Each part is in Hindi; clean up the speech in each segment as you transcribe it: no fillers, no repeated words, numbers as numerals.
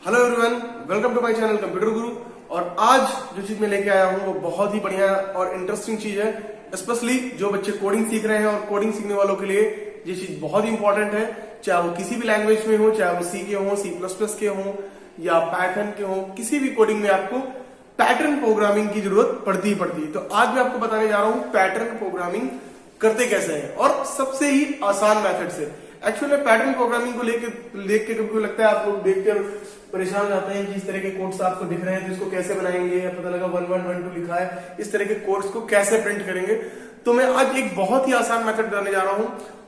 Hello everyone, welcome to my channel computer guru. और आज जो चीज मैं लेके आया हूँ वो बहुत ही बढ़िया और इंटरेस्टिंग चीज है। स्पेशली जो बच्चे कोडिंग सीख रहे हैं और कोडिंग सीखने वालों के लिए ये चीज बहुत ही इंपॉर्टेंट है। चाहे वो किसी भी लैंग्वेज में हो, चाहे वो सी के हो, C++ के हो या पाइथन के हो, किसी भी कोडिंग में आपको पैटर्न प्रोग्रामिंग की जरूरत पड़ती ही पड़ती है। तो आज मैं आपको बताने जा रहा हूँ पैटर्न प्रोग्रामिंग करते कैसे है और सबसे ही आसान मेथड से। एक्चुअली पैटर्न प्रोग्रामिंग को देख के कभी लगता है आप लोग देखकर परेशान हो जाते हैं कि इस तरह के कोड्स आपको दिख रहे हैं तो इसको कैसे बनाएंगे, या पता लगा 1112 लिखा है, इस तरह के कोड्स को कैसे प्रिंट करेंगे। तो मैं आज एक बहुत ही आसान मेथड बताने जा रहा हूं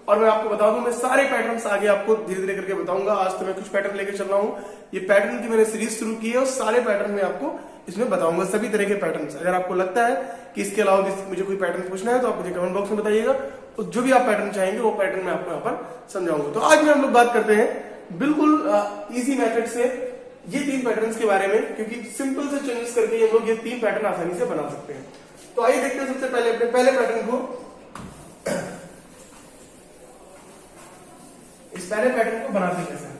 और मैं आपको बता दूं, मैं सारे पैटर्न्स आगे आपको धीरे धीरे करके बताऊंगा। आज तो मैं कुछ पैटर्न लेकर चल रहा हूं, ये पैटर्न की मैंने सीरीज शुरू की है और सारे पैटर्न में आपको इसमें बताऊंगा, सभी तरह के पैटर्न्स। अगर आपको लगता है कि इसके अलावा भी मुझे कोई पैटर्न पूछना है तो आप मुझे कमेंट बॉक्स में बताइएगा, तो जो भी आप पैटर्न चाहेंगे वो पैटर्न मैं आपको यहाँ पर समझाऊंगा। तो आज में हम लोग बात करते हैं बिल्कुल इजी मेथड से ये 3 पैटर्न्स के बारे में, क्योंकि सिंपल से चेंजेस करके हम लोग ये 3 पैटर्न आसानी से बना सकते हैं। तो आइए देखते हैं सबसे पहले अपने पहले पैटर्न को। इस पहले पैटर्न को बनाते कैसे,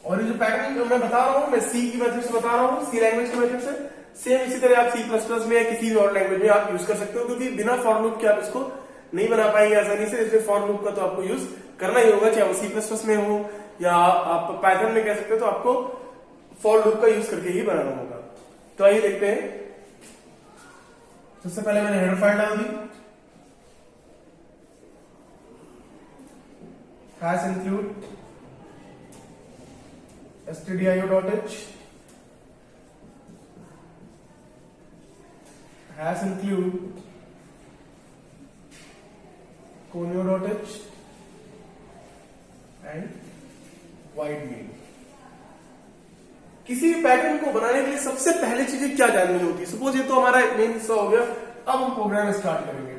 और ये जो पैटर्न मैं बता रहा हूं मैं सी की मेथड से बता रहा हूं, सी लैंग्वेज की मेथड से। सेम इसी तरह आप C++ में या किसी भी और लैंग्वेज में आप यूज कर सकते हो, क्योंकि बिना फॉर लूप के आप इसको नहीं बना पाएंगे आसानी से। इसलिए फॉर लूप का तो आपको यूज करना ही होगा, चाहे वो C++ में हो या आप पाइथन में कह सकते हो, तो आपको फॉर लूप का यूज करके ही बनाना होगा। तो आइए देखते हैं। सबसे पहले मैंने हेडर फाइल डाल दी, hash include stdio.h, hash include conio.h and void main. किसी भी पैटर्न को बनाने के लिए सबसे पहले चीजें क्या जाननी होती है। सपोज ये तो हमारा मेन हिस्सा हो गया, अब हम प्रोग्राम स्टार्ट करेंगे।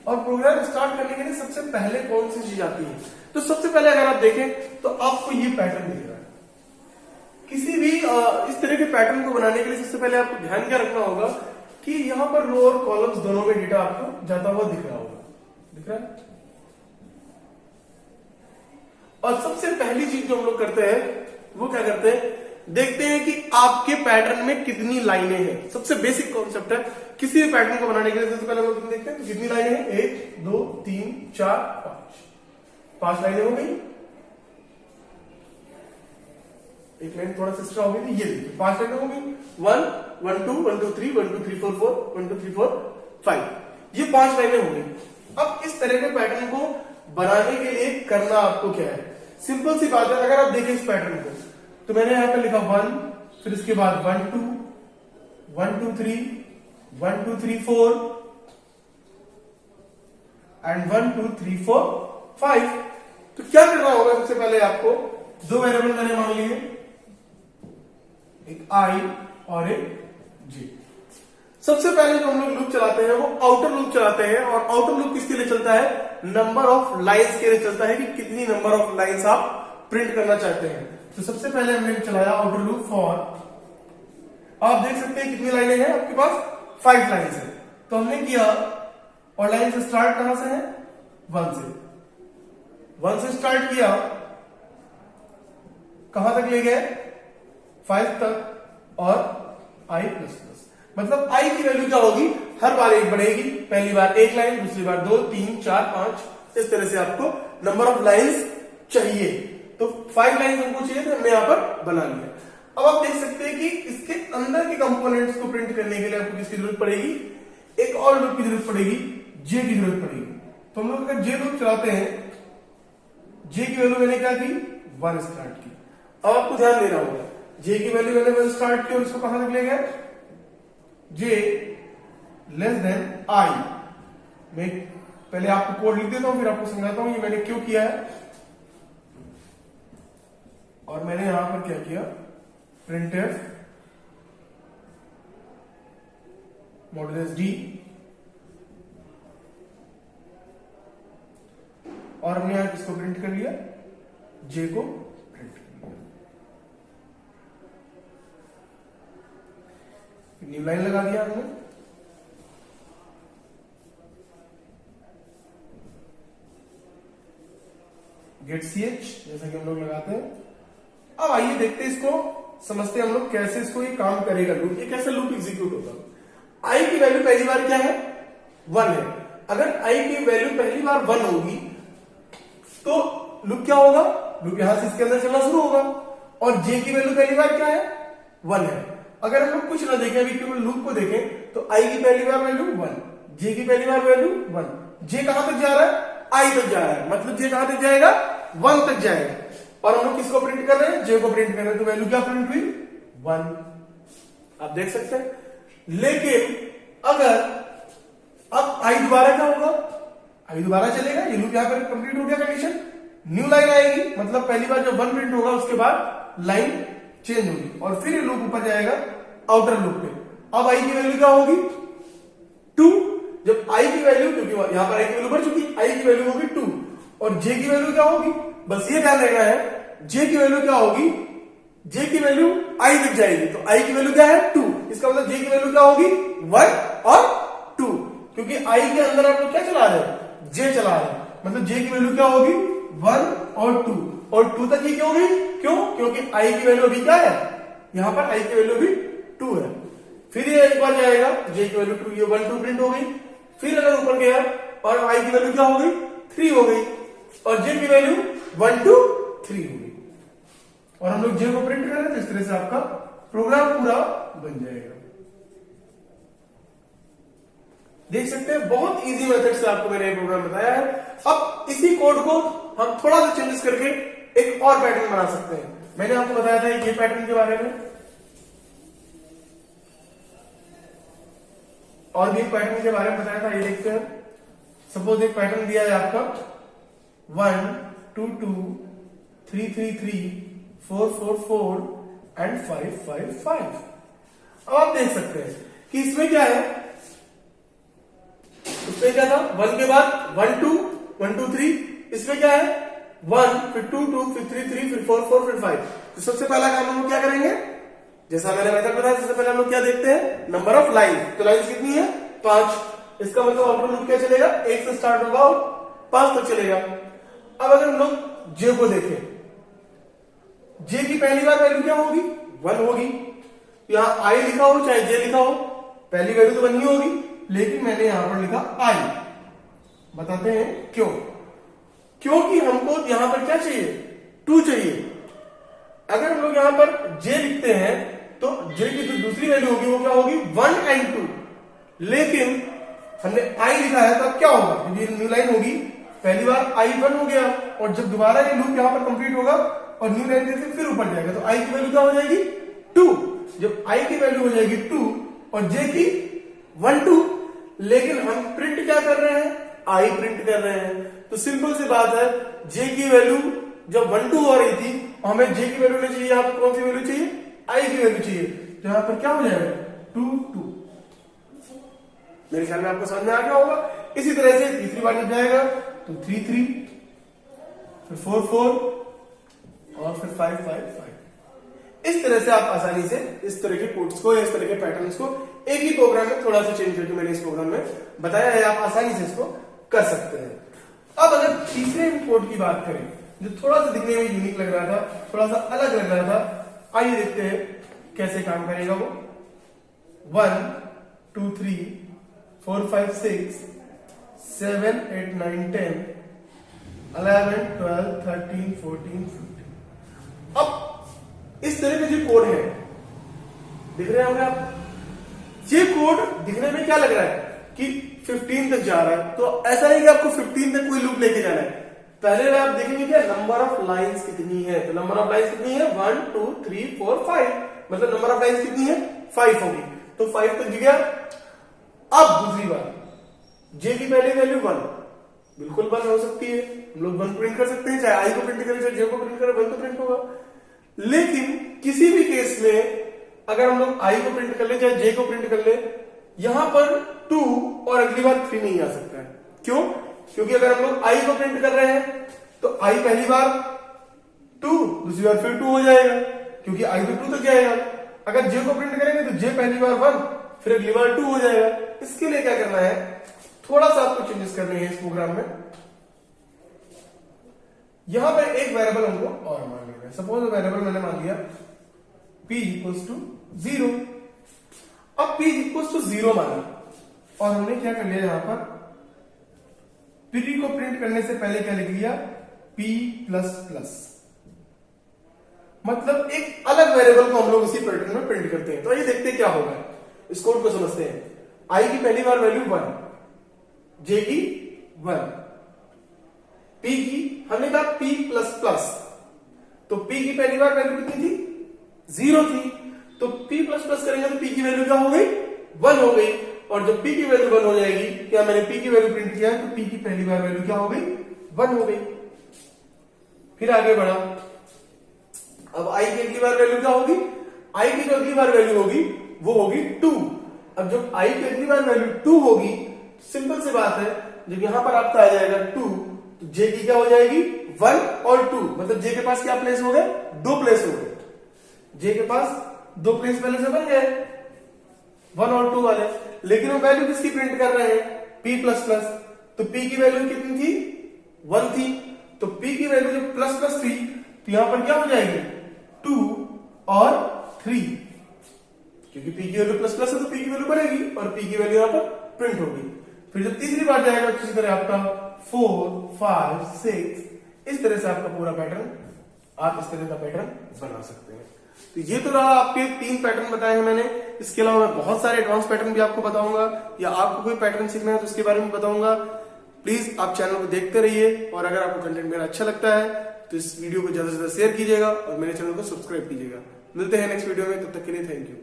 और प्रोग्राम स्टार्ट करने के लिए सबसे पहले कौन सी चीज आती है, तो सबसे पहले अगर आप देखें तो आपको ये पैटर्न दिख रहा है। किसी भी इस तरह के पैटर्न को बनाने के लिए सबसे पहले आपको ध्यान क्या रखना होगा कि यहां पर रो और कॉलम्स दोनों में डेटा आपको जाता हुआ दिख रहा होगा, दिख रहा है। और सबसे पहली चीज जो हम लोग करते हैं वो क्या करते हैं, देखते हैं कि आपके पैटर्न में कितनी लाइनें हैं। सबसे बेसिक कॉन्सेप्ट है किसी भी पैटर्न को बनाने के लिए। सबसे पहले हम लोग देखते हैं तो कितनी लाइनें हैं, 1 2 3 4 5 लाइनें हो गई। एक लाइन थोड़ा सा एक्स्ट्रा हो गई थी, ये देखिए 5 लाइनें हो गई। 1 1 2 1 2 3 1 2 3 4 4 1 2 3 4 5, ये 5 लाइनें हो गई। अब इस तरह के पैटर्न को बनाने के लिए करना आपको क्या है, सिंपल सी बात है। अगर आप देखें इस पैटर्न को तो मैंने यहां पर लिखा 1, फिर इसके बाद 1 2 1 2 3 1 2 3 4 एंड 1 2 3 4 5। तो क्या करना होगा, सबसे पहले आपको 2 वेरिएबल मैंने मान लिए, एक i और एक j। सबसे पहले जो हम लोग लूप चलाते हैं वो आउटर लूप चलाते हैं। और आउटर लूप किसके लिए चलता है, नंबर ऑफ लाइंस के लिए चलता है, कि कितनी नंबर ऑफ लाइंस आप प्रिंट करना चाहते हैं। तो सबसे पहले हमने चलाया आउटर लूप फॉर, आप देख सकते हैं कितनी लाइनें हैं आपके पास, 5 लाइन्स है। तो हमने किया, और लाइन से स्टार्ट कहां से है, 1 से स्टार्ट किया, कहां तक ले गए, 5 तक, और i++। मतलब i की वैल्यू क्या होगी, हर बार एक बढ़ेगी। पहली बार 1 लाइन, दूसरी बार 2 3 4 5, इस तरह से आपको नंबर ऑफ लाइंस चाहिए। तो 5 लाइन हमको चाहिए, तो हमने यहां पर बना लिया। अब आप देख सकते हैं कि इसके अंदर के कंपोनेंट्स को प्रिंट करने के लिए आपको किसकी जरूरत पड़ेगी, एक और लूप की जरूरत पड़ेगी, j की जरूरत पड़ेगी। तो हम लोग अगर j लूप चलाते हैं, j की वैल्यू मैंने क्या की, 1 स्टार्ट की। अब आपको ध्यान देना होगा, j की वैल्यू मैंने 1 स्टार्ट की और इसको कहां तक ले गया, j लेस देन i। मैं पहले आपको कोड लिख देता हूं, फिर आपको समझाता हूं ये मैंने क्यों किया है। और मैंने यहां पर क्या किया, printf (d), और हमने यहां किसको प्रिंट कर लिया, j को प्रिंट कर लिया। न्यू लाइन लगा दिया हमने, गेट ch, जैसा कि हम लोग लगाते हैं। अब आइए देखते हैं इसको, समझते हैं हम लोग कैसे इसको ये काम करेगा लूप, ये कैसे लूप एग्जीक्यूट होगा। आई की वैल्यू पहली बार क्या है, 1 है। अगर आई की वैल्यू पहली बार 1 होगी तो लूप क्या होगा, लूप यहां से इसके अंदर चलना शुरू होगा। और जे की वैल्यू पहली बार क्या है, 1 है। अगर हम लोग कुछ ना देखें, अभी केवल लूप को देखें तो आई की पहली बार वैल्यू 1, जे की पहली बार वैल्यू 1। जे कहां तक जा रहा है, आई तक जा रहा है, मतलब जे कहां तक जाएगा, 1 तक जाएगा। और हम लोग किसको प्रिंट कर रहे हैं, जे को प्रिंट कर रहे हैं, तो वैल्यू क्या प्रिंट हुई, 1। आप देख सकते हैं। लेकिन अगर अब आई दोबारा क्या होगा, आई दोबारा चलेगा, ये लूप यहां पर कंप्लीट हो गया कंडीशन, न्यू लाइन आएगी, मतलब पहली बार जब 1 प्रिंट होगा उसके बाद लाइन चेंज होगी और फिर ये लूप ऊपर जाएगा आउटर लूप पे। अब आई की वैल्यू क्या होगी, 2। जब आई की वैल्यू, क्योंकि यहां पर आई की वैल्यू बढ़ चुकी, आई की वैल्यू होगी 2 और जे की वैल्यू क्या होगी, बस ये ध्यान रखना है, जे की वैल्यू क्या होगी, जे की वैल्यू आई तक जाएगी, तो आई की वैल्यू क्या है, 2। इसका मतलब जे की वैल्यू क्या होगी, 1 और 2, क्योंकि आई के अंदर आप लोग क्या चला रहे हैं, जे चला रहे हैं, मतलब जे की वैल्यू क्या होगी, 1 और 2, और 2 तक ही क्यों होगी, क्यों, क्योंकि आई की वैल्यू अभी क्या है, यहां पर आई की वैल्यू भी 2 है। फिर ये एक बार जाएगा, जे की वैल्यू 2, ये 1 2 प्रिंट हो गई। फिर अगर ऊपर गया और आई की वैल्यू क्या हो गई, 3 हो गई, और जे की वैल्यू 1 2 3 हो गई, और हम लोग जे को प्रिंट कर रहे हैं, तो इस तरह से आपका प्रोग्राम पूरा बन जाएगा। देख सकते हैं, बहुत इजी मेथड से आपको मैंने ये प्रोग्राम बताया है। अब इसी कोड को हम थोड़ा सा चेंजेस करके एक और पैटर्न बना सकते हैं। मैंने आपको बताया था ये पैटर्न के बारे में, और भी एक पैटर्न के बारे में बताया था, ये देखते हैं। सपोज एक पैटर्न दिया है आपका 1 2 2 3 3 3 4 4 4 एंड 5 5 5। अब आप देख सकते हैं कि इसमें क्या है, इसमें क्या था, 1 के बाद 1 2 1 2 3, इसमें क्या है 1 फिर 2 2 फिर 3 3 फिर 4 4 फिर 5। तो सबसे पहला काम हम लोग क्या करेंगे, जैसा मैंने मेथड बताया, सबसे पहले हम लोग क्या देखते हैं, नंबर ऑफ लाइन। तो लाइन कितनी है, 5। इसका मतलब आउटर लूप क्या चलेगा, 1 से स्टार्ट होगा और 5 तक चलेगा। अब अगर हम लोग जे को देखें, जे की पहली बार वैल्यू क्या होगी, 1 होगी। यहां आई लिखा हो चाहे जे लिखा हो, पहली वैल्यू तो 1 ही होगी, लेकिन मैंने यहां पर लिखा आई। बताते हैं क्यों, क्योंकि हमको यहां पर क्या चाहिए, 2 चाहिए। अगर हम लोग यहां पर जे लिखते हैं तो जे की जो दूसरी वैल्यू होगी वो क्या होगी, 1 एंड 2, लेकिन हमने आई लिखा है, तब क्या होगा, क्योंकि न्यू लाइन होगी, पहली बार आई 1 हो गया, और जब दोबारा ये लूप यहां पर कंप्लीट होगा और न्यू लाइन जैसे फिर ऊपर जाएगा, तो आई की वैल्यू क्या हो जाएगी, 2। जब आई की वैल्यू हो जाएगी 2 और जे की 1 2, लेकिन हम प्रिंट क्या कर रहे हैं, आई प्रिंट कर रहे हैं। तो सिंपल सी बात है, जे की वैल्यू जब 1 2 हो रही थी, हमें जे की वैल्यू नहीं चाहिए, यहां पर कौन सी वैल्यू चाहिए, आई की वैल्यू चाहिए। तो यहां पर क्या हो जाएगा, 2 2। मेरे ख्याल में आपको समझ में आ गया होगा। इसी तरह से तीसरी बार जब जाएगा तो 3 3 फिर 4 4 और फिर 5 5 5। इस तरह से आप आसानी से इस तरह के कोड्स को या इस तरह के पैटर्न्स को एक ही प्रोग्राम में थोड़ा सा चेंज करके मैंने इस प्रोग्राम में बताया है, आप आसानी से इसको कर सकते हैं। अब अगर तीसरे कोड की बात करें जो थोड़ा सा दिखने में यूनिक लग रहा था, थोड़ा सा अलग लग रहा था, आइए देखते हैं कैसे काम करेगा वो। 1 2 3 4 5 6 7 8 9 10 11 12 13 14 15। अब इस तरह के जो कोड है दिख रहे होंगे आप, ये कोड दिखने में क्या लग रहा है कि 15 तक जा रहा है, तो ऐसा नहीं कि आपको 15 तक कोई लूप लेके जाना है। पहले आप देखेंगे क्या, नंबर ऑफ लाइंस कितनी है, तो नंबर ऑफ लाइंस कितनी है, 1 2 3 4 5, मतलब नंबर ऑफ लाइंस कितनी है, 5 होगी, तो 5 तक गया। अब दूसरी बात, जे की पहली वैल्यू 1 बिल्कुल 1 हो सकती है, हम लोग 1 प्रिंट कर सकते हैं, चाहे आई को प्रिंट करें चाहे जे को प्रिंट करें, 1 तो प्रिंट होगा। लेकिन किसी भी केस में अगर हम लोग आई को प्रिंट कर ले चाहे जे को प्रिंट कर ले, यहां पर 2 और अगली बार 3 नहीं आ सकता है। क्यों, क्योंकि अगर हम लोग आई को प्रिंट कर रहे हैं तो आई पहली बार 2, दूसरी बार फिर 2 हो जाएगा, क्योंकि आई तो 2 तक जाएगा। अगर जे को प्रिंट करेंगे तो जे पहली बार 1 फिर अगली बार 2 हो जाएगा। इसके लिए क्या करना है, थोड़ा सा आपको चेंजेस करने हैं इस प्रोग्राम में। यहां पर एक वेरिएबल हमको और मान लेना है। सपोज वेरिएबल मैंने मान लिया p इक्वल्स टू 0। अब p इक्वल्स टू 0 माना और हमने क्या कर लिया, यहां पर p को प्रिंट करने से पहले क्या लिख लिया, p प्लस प्लस, मतलब एक अलग वेरिएबल को हम लोग इसी पैटर्न में प्रिंट करते हैं। तो ये देखते हैं क्या होगा, इस कोड को समझते हैं। i की पहली बार वैल्यू 1, j की 1, p की हमने कहा p प्लस प्लस, तो p की पहली बार वैल्यू कितनी थी, 0 थी, तो p प्लस प्लस करेंगे तो p की वैल्यू क्या हो गई, 1 हो गई। और जब p की वैल्यू 1 हो जाएगी, क्या मैंने p की वैल्यू प्रिंट किया है, तो p की पहली बार वैल्यू क्या हो गई, 1 हो गई। फिर आगे बढ़ा, अब i की अगली बार वैल्यू क्या होगी, i की जो अगली बार वैल्यू होगी वो होगी 2। अब जब i की अगली बार वैल्यू 2 होगी, सिंपल सी बात है, जब यहां पर आपका आ जाएगा 2, तो j की क्या हो जाएगी, 1 और 2, मतलब j के पास क्या प्लेस हो गए, 2 प्लेस हो गए। j के पास 2 प्लेस पहले से बन गए, 1 और 2 वाले। लेकिन वो वैल्यू किसकी प्रिंट कर रहे हैं, p प्लस प्लस, तो p की वैल्यू कितनी थी, 1 थी, तो p की वैल्यू जब प्लस प्लस थी, तो यहां पर क्या हो जाएगी, 2 और 3, क्योंकि p की वैल्यू प्लस प्लस है तो p की वैल्यू बढ़ेगी और p की वैल्यू यहां पर प्रिंट होगी। फिर जब तीसरी बार जाएगा तो इसी तरह आपका 4, 5, 6, इस तरह से आपका पूरा पैटर्न, आप इस तरह का पैटर्न बना सकते हैं। तो ये तो रहा आपके 3 पैटर्न बताए हैं मैंने। इसके अलावा मैं बहुत सारे एडवांस पैटर्न भी आपको बताऊंगा, या आपको कोई पैटर्न सीखना है तो उसके बारे में बताऊंगा। प्लीज आप चैनल को देखते रहिए, और अगर आपको कंटेंट मेरा अच्छा लगता है तो इस वीडियो को ज्यादा से ज्यादा शेयर कीजिएगा और मेरे चैनल को सब्सक्राइब कीजिएगा। मिलते हैं नेक्स्ट वीडियो में, तब तक के लिए थैंक यू।